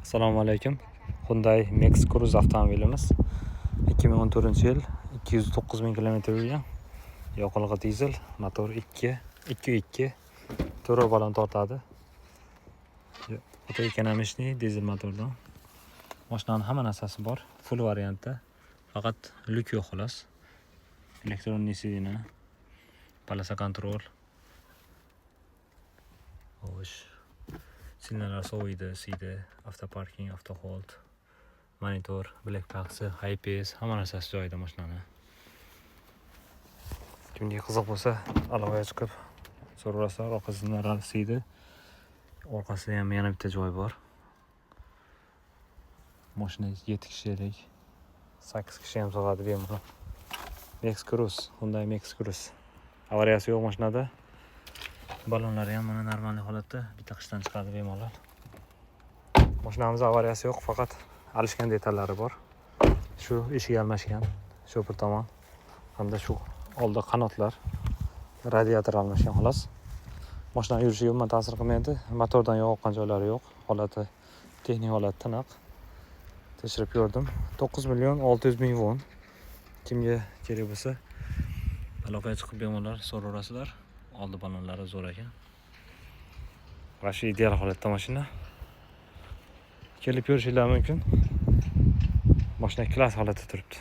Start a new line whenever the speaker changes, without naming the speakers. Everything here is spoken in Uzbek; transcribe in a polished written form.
Assalomu alaykum. Hyundai Max Cruze avtomobilimiz 2014-yil 209 ming kilometr yurgan. Yoqilg'i dizel, motor 2.2 turbo balon tortadi. Autoekonomishniy dizel motordan. Mashinaning hamma narsasi bor, full variantda. Faqat lyuk yo'q xolos. Elektronniy sidina, polasa kontrol. Xo'sh. Sinalar soviydi, siydi, avtoparking, avtohold, monitor, black box, IPS, hamma narsasi joyida mashinani. Kimga qiziq bo'lsa, aloqaga chiqib so'rasa, orqa sinalar siydi. Orqasida ham yana bitta joy bor. Mashina 7 kishilik, 8 kishi ham sig'adi bemalol. Max Cruze, Hyundai Max Cruze. Avariyasi yo'q mashinada. Balonlari ham mana normal holatda, bitta qishdan chiqadi bemalol. Mashinamizda avariyasi yo'q, faqat alishgan detallari bor. Shu eshik almashgan, shu bir tomon hamda shu oldi qanotlar, radiator almashgan xolos. Mashina yurishiga umuman ta'sir qilmaydi. Motordan yog' oqqan joylari yo'q. Holati texnik holat tiniq. Tekshirib ko'rdim. 9.600.000 won. Kimga kerak bo'lsa, aloqaga chiqib bemalol so'rasizlar. Oldi balonlari zo'r ekan. Va shu ideal holatda mashina. Kelib ko'rishingiz mumkin. Mashina klass holatda turibdi.